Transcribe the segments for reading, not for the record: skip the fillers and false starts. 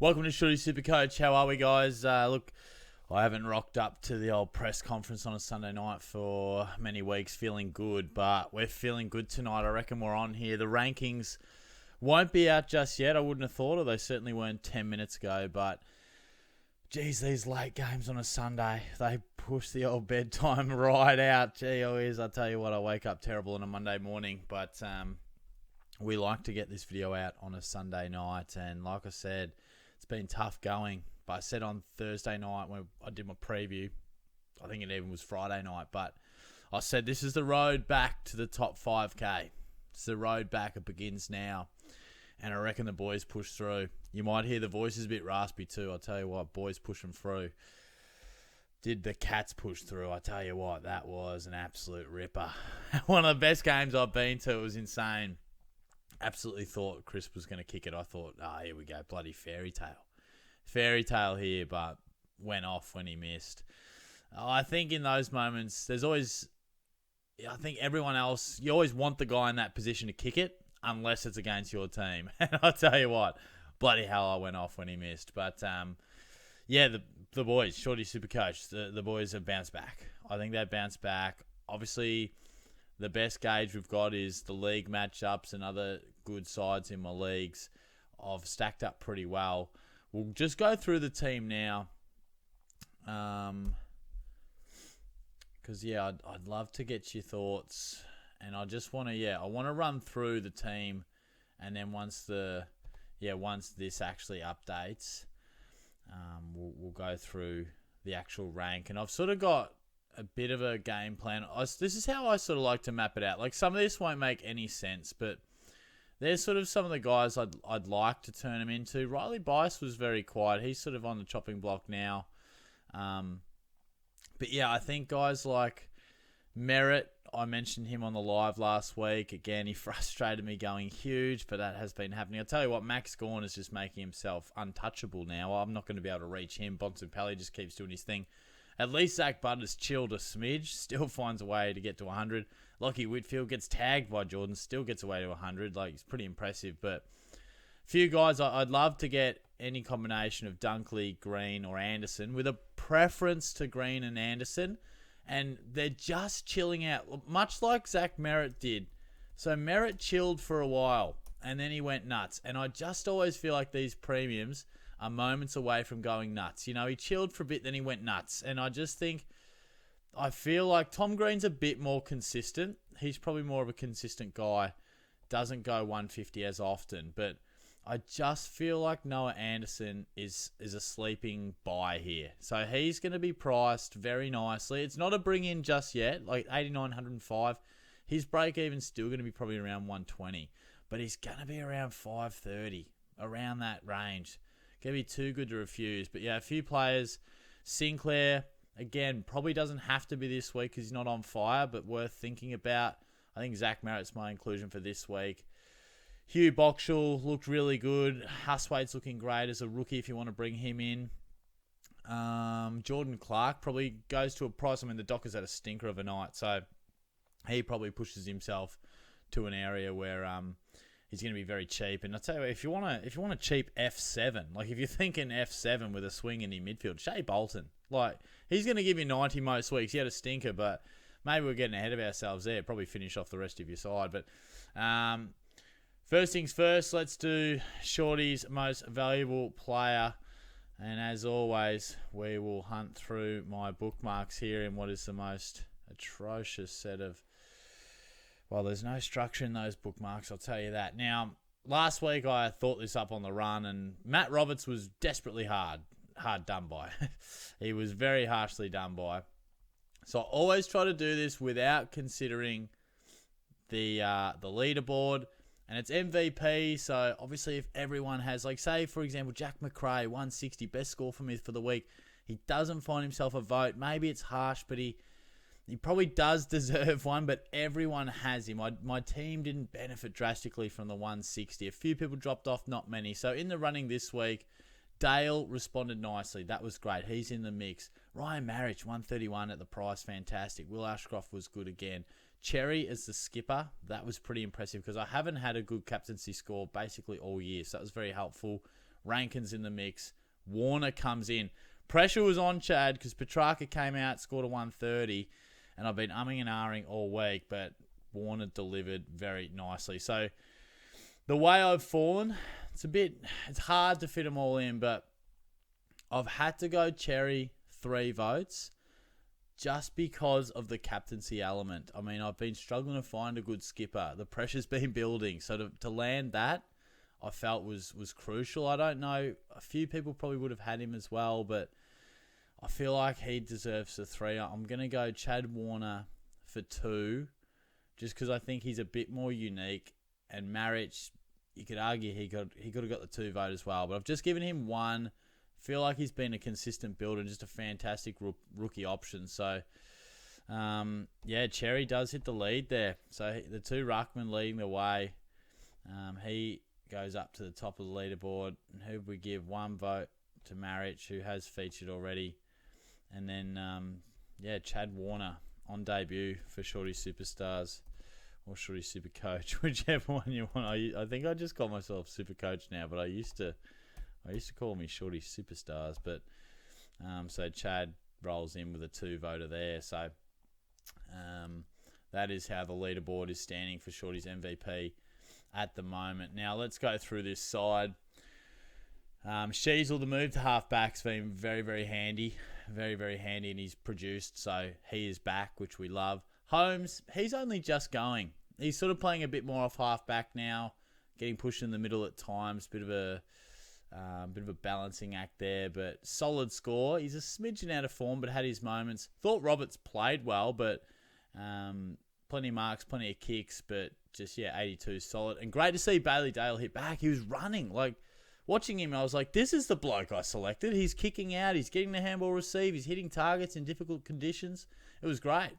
Welcome to Shorty SuperCoach. How are we, guys? Look, I haven't rocked up to the old press conference on a Sunday night for many weeks feeling good, but we're feeling good tonight. I reckon we're on here. The rankings won't be out just yet. I wouldn't have thought, or they certainly weren't 10 minutes ago, but geez, these late games on a Sunday, they push the old bedtime right out. Gee, always, I tell you what, I wake up terrible on a Monday morning, but we like to get this video out on a Sunday night, and like I said, it's been tough going. But I said on Thursday night when I did my preview, I think it even was Friday night, but I said this is the road back to the top 5K. It's the road back. It begins now. And I reckon the boys push through. You might hear the voices a bit raspy too. I'll tell you what, boys pushing through. Did the Cats push through? I tell you what, that was an absolute ripper. One of the best games I've been to. It was insane. Absolutely thought Chris was going to kick it. I thought, here we go, bloody fairy tale. Fairy tale here, but went off when he missed. I think in those moments, there's always, I think everyone else, you always want the guy in that position to kick it, unless it's against your team. And I'll tell you what, bloody hell, I went off when he missed. But, yeah, the boys, Shorty SuperCoach, the boys have bounced back. I think they've bounced back. Obviously, the best gauge we've got is the league matchups and other good sides in my leagues. I've stacked up pretty well. We'll just go through the team now. Because, yeah, I'd love to get your thoughts. And I just want to, I want to run through the team. And then once this actually updates, we'll go through the actual rank. And I've sort of got a bit of a game plan. This is how I sort of like to map it out. Like, some of this won't make any sense, but there's sort of some of the guys I'd like to turn him into. Riley Bice was very quiet. He's sort of on the chopping block now. But yeah, I think guys like Merritt, I mentioned him on the live last week. Again, he frustrated me going huge, but that has been happening. I'll tell you what, Max Gawn is just making himself untouchable now. I'm not going to be able to reach him. Bontempelli just keeps doing his thing. At least Zach Butler's chilled a smidge, still finds a way to get to 100. Lockie Whitfield gets tagged by Jordan, still gets away to 100. Like, it's pretty impressive. But a few guys I'd love to get any combination of Dunkley, Green, or Anderson, with a preference to Green and Anderson. And they're just chilling out, much like Zach Merritt did. So Merritt chilled for a while, and then he went nuts. And I just always feel like these premiums are moments away from going nuts. You know, he chilled for a bit, then he went nuts. And I just think, I feel like Tom Green's a bit more consistent. He's probably more of a consistent guy. Doesn't go 150 as often. But I just feel like Noah Anderson is a sleeping buy here. So he's going to be priced very nicely. It's not a bring in just yet, like 89.105. His break even's still going to be probably around 120. But he's going to be around 530, around that range. Going to be too good to refuse. But yeah, a few players. Sinclair, again, probably doesn't have to be this week because he's not on fire, but worth thinking about. I think Zach Merritt's my inclusion for this week. Hugh Boxall looked really good. Huswaite's looking great as a rookie if you want to bring him in. Jordan Clark probably goes to a price. I mean, the Dockers had a stinker of a night, so he probably pushes himself to an area where he's going to be very cheap. And I tell you what, if you want a cheap F7, like if you're thinking F7 with a swing in your midfield, Shea Bolton, like he's going to give you 90 most weeks. He had a stinker, but maybe we're getting ahead of ourselves there. Probably finish off the rest of your side. But first things first, let's do Shorty's most valuable player. And as always, we will hunt through my bookmarks here in what is the most atrocious set of... Well, there's no structure in those bookmarks, I'll tell you that. Now, last week I thought this up on the run, and Matt Roberts was desperately hard done by. He was very harshly done by. So I always try to do this without considering the leaderboard, and it's MVP. So obviously, if everyone has, like, say for example, Jack McRae 160, best score for me for the week, he doesn't find himself a vote. Maybe it's harsh, but he probably does deserve one, but everyone has him. My team didn't benefit drastically from the 160. A few people dropped off, not many. So in the running this week, Dale responded nicely. That was great. He's in the mix. Ryan Marich, 131 at the price. Fantastic. Will Ashcroft was good again. Cherry as the skipper. That was pretty impressive because I haven't had a good captaincy score basically all year. So that was very helpful. Rankin's in the mix. Warner comes in. Pressure was on Chad because Petrarca came out, scored a 130, and I've been umming and ahhing all week, but Warner delivered very nicely. So the way I've fallen, it's hard to fit them all in, but I've had to go Cherry 3 votes just because of the captaincy element. I mean, I've been struggling to find a good skipper. The pressure's been building. So to land that, I felt was crucial. I don't know. A few people probably would have had him as well, but I feel like he deserves a 3. I'm going to go Chad Warner for 2, just because I think he's a bit more unique. And Marich, you could argue he could have got the 2 vote as well. But I've just given him 1. Feel like he's been a consistent builder, just a fantastic rookie option. So, Cherry does hit the lead there. So the 2 ruckmen leading the way. He goes up to the top of the leaderboard. And who we give 1 vote to Marich, who has featured already. And then, Chad Warner on debut for Shorty Superstars or Shorty SuperCoach, whichever one you want. I think I just call myself SuperCoach now, but I used to call me Shorty Superstars. But so Chad rolls in with a 2 voter there. So that is how the leaderboard is standing for Shorty's MVP at the moment. Now let's go through this side. Sheasel, the move to halfback's been very, very handy. Very, very handy, and he's produced, so he is back, which we love. Holmes, he's only just going. He's sort of playing a bit more off halfback now, getting pushed in the middle at times. Bit of a balancing act there, but solid score. He's a smidgen out of form, but had his moments. Thought Roberts played well, but plenty of marks, plenty of kicks, but just 82 solid. And great to see Bailey Dale hit back. He was running like. Watching him, I was like, this is the bloke I selected. He's kicking out. He's getting the handball receive. He's hitting targets in difficult conditions. It was great.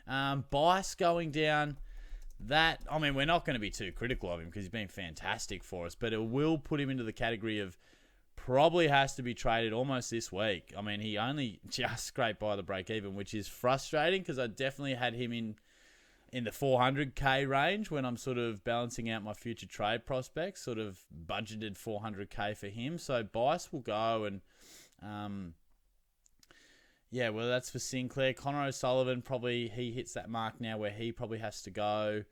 Bice going down. That, I mean, we're not going to be too critical of him because he's been fantastic for us, but it will put him into the category of probably has to be traded almost this week. I mean, he only just scraped by the break even, which is frustrating because I definitely had him in the 400k range when I'm sort of balancing out my future trade prospects, sort of budgeted 400k for him. So Bice will go and, that's for Sinclair. Connor O'Sullivan, probably he hits that mark now where he probably has to go.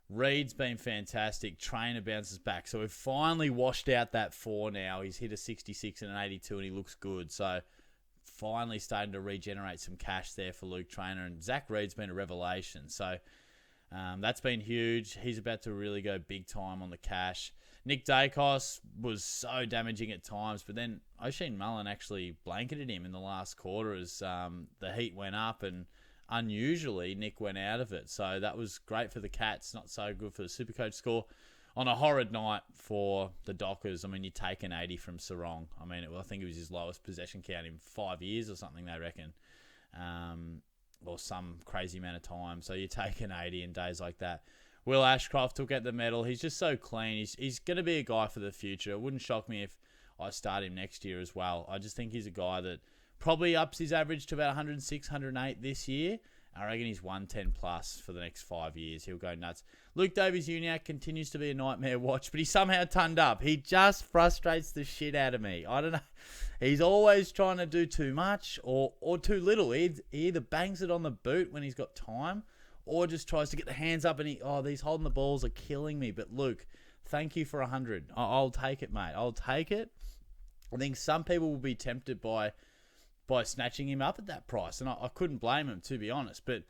Reed's been fantastic. Trainer bounces back. So we've finally washed out that 4 now. He's hit a 66 and an 82 and he looks good. So finally starting to regenerate some cash there for Luke Trainer. And Zach Reed's been a revelation. So that's been huge. He's about to really go big time on the cash. Nick Dacos was so damaging at times, but then Oisin Mullen actually blanketed him in the last quarter as the heat went up and unusually Nick went out of it. So that was great for the Cats, not so good for the Supercoach score. On a horrid night for the Dockers, I mean, you take an 80 from Sarong. I mean, I think it was his lowest possession count in 5 years or something, they reckon. Or some crazy amount of time. So you take an 80 in days like that. Will Ashcroft took out the medal. He's just so clean. He's going to be a guy for the future. It wouldn't shock me if I start him next year as well. I just think he's a guy that probably ups his average to about 106, 108 this year. I reckon he's 110 plus for the next 5 years. He'll go nuts. Luke Davies-Uniacke continues to be a nightmare watch, but he somehow turned up. He just frustrates the shit out of me. I don't know. He's always trying to do too much or too little. He either bangs it on the boot when he's got time or just tries to get the hands up and these holding the balls are killing me. But Luke, thank you for 100. I'll take it, mate. I'll take it. I think some people will be tempted by snatching him up at that price. And I couldn't blame him, to be honest. But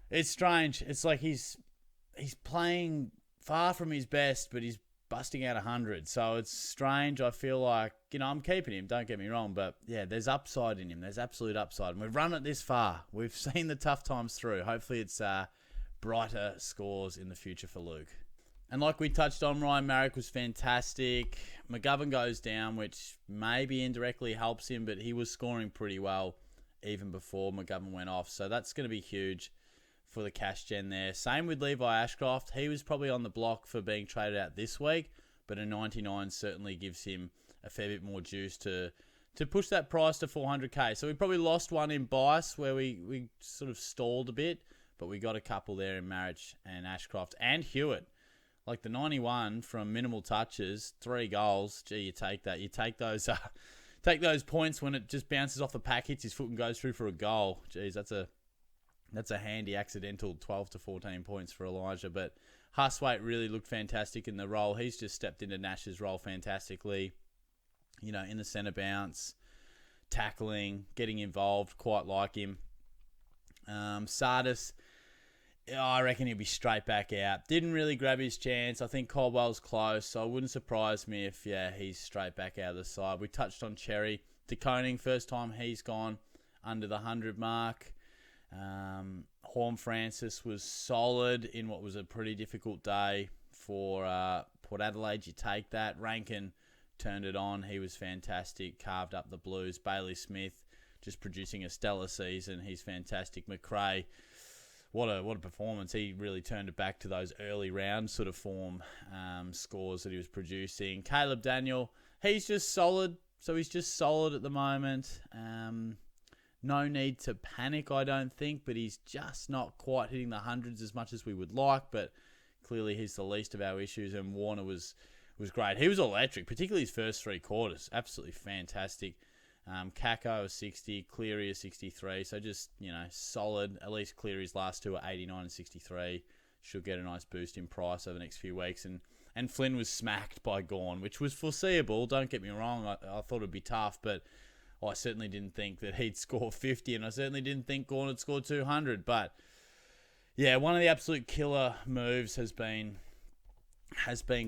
it's strange. It's like he's playing far from his best, but he's busting out 100. So it's strange. I feel like, I'm keeping him, don't get me wrong. But, yeah, there's upside in him. There's absolute upside. And we've run it this far. We've seen the tough times through. Hopefully it's brighter scores in the future for Luke. And like we touched on, Ryan Marrick was fantastic. McGovern goes down, which maybe indirectly helps him, but he was scoring pretty well even before McGovern went off. So that's going to be huge for the cash gen there. Same with Levi Ashcroft. He was probably on the block for being traded out this week, but a 99 certainly gives him a fair bit more juice to push that price to 400k. So we probably lost one in Bice where we sort of stalled a bit, but we got a couple there in Marriage and Ashcroft and Hewitt. Like the 91 from minimal touches, 3 goals. Gee, you take that. You take those points when it just bounces off the pack, hits his foot and goes through for a goal. Geez, that's a handy accidental 12 to 14 points for Elijah. But Hustwaite really looked fantastic in the role. He's just stepped into Nash's role fantastically. You know, in the centre bounce, tackling, getting involved, quite like him. Sardis, I reckon he'll be straight back out. Didn't really grab his chance. I think Caldwell's close, so it wouldn't surprise me if, he's straight back out of the side. We touched on Cherry. De Koning, first time he's gone under the 100 mark. Horn Francis was solid in what was a pretty difficult day for Port Adelaide. You take that. Rankin turned it on. He was fantastic. Carved up the Blues. Bailey Smith just producing a stellar season. He's fantastic. McRae, what a performance. He really turned it back to those early round sort of form scores that he was producing. Caleb Daniel, he's just solid. So he's just solid at the moment. No need to panic, I don't think, but he's just not quite hitting the hundreds as much as we would like. But clearly he's the least of our issues, and Warner was great. He was electric, particularly his first 3 quarters. Absolutely fantastic. Kako is 60, Cleary is 63. So just, solid. At least Cleary's last 2 are 89 and 63. Should get a nice boost in price over the next few weeks. And Flynn was smacked by Gawn, which was foreseeable. Don't get me wrong. I thought it'd be tough, but I certainly didn't think that he'd score 50, and I certainly didn't think Gawn would score 200. But yeah, one of the absolute killer moves has been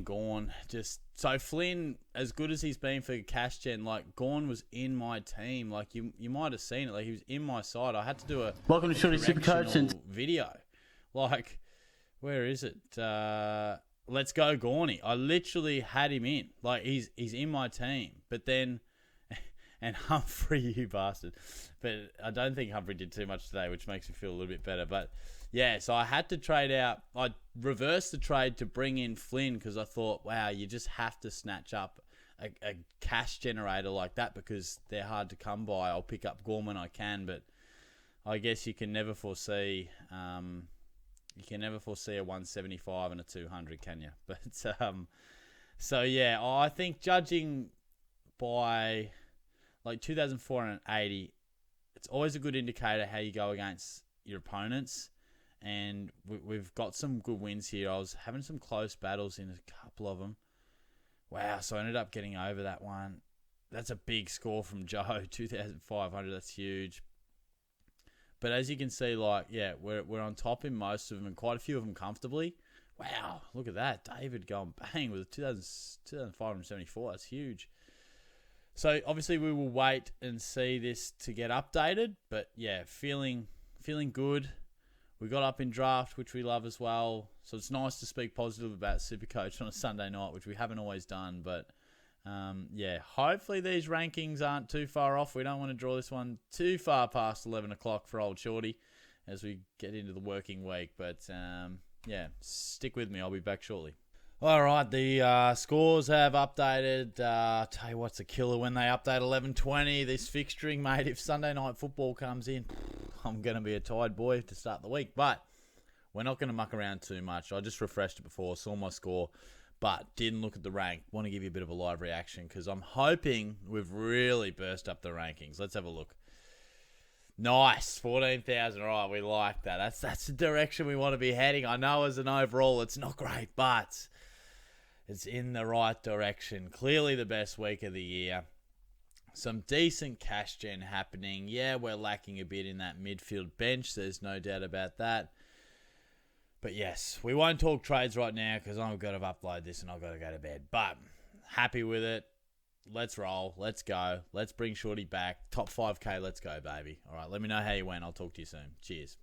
Gawn. Just so Flynn, as good as he's been for cash gen, like Gawn was in my team. Like you might have seen it. Like he was in my side. I had to do a welcome to Shorty SuperCoach and video. Like, where is it? Let's go Gawny. I literally had him in. Like he's in my team. But then, and Humphrey, you bastard. But I don't think Humphrey did too much today, which makes me feel a little bit better. But yeah, so I had to trade out. I reversed the trade to bring in Flynn because I thought, wow, you just have to snatch up a cash generator like that because they're hard to come by. I'll pick up Gorman, I can, but I guess you can never foresee. You can never foresee a 175 and a 200, can you? But so yeah, I think judging by like 2,480, it's always a good indicator how you go against your opponents. And we've got some good wins here. I was having some close battles in a couple of them. Wow, so I ended up getting over that one. That's a big score from Joe, 2,500. That's huge. But as you can see, like, yeah, we're on top in most of them and quite a few of them comfortably. Wow, look at that. David going bang with 2,574. That's huge. So obviously we will wait and see this to get updated. But yeah, feeling good. We got up in draft, which we love as well. So it's nice to speak positive about SuperCoach on a Sunday night, which we haven't always done. But yeah, hopefully these rankings aren't too far off. We don't want to draw this one too far past 11 o'clock for old Shorty as we get into the working week. But yeah, stick with me. I'll be back shortly. All right, the scores have updated. Tell you what's a killer when they update 11:20. This fixturing, mate, if Sunday night football comes in, I'm going to be a tired boy to start the week. But we're not going to muck around too much. I just refreshed it before, saw my score, but didn't look at the rank. Want to give you a bit of a live reaction because I'm hoping we've really burst up the rankings. Let's have a look. Nice, 14,000. All right, we like that. That's the direction we want to be heading. I know as an overall it's not great, but it's in the right direction. Clearly the best week of the year. Some decent cash gen happening. Yeah, we're lacking a bit in that midfield bench. There's no doubt about that. But yes, we won't talk trades right now because I've got to upload this and I've got to go to bed. But happy with it. Let's roll. Let's go. Let's bring Shorty back. Top 5K. Let's go, baby. All right, let me know how you went. I'll talk to you soon. Cheers.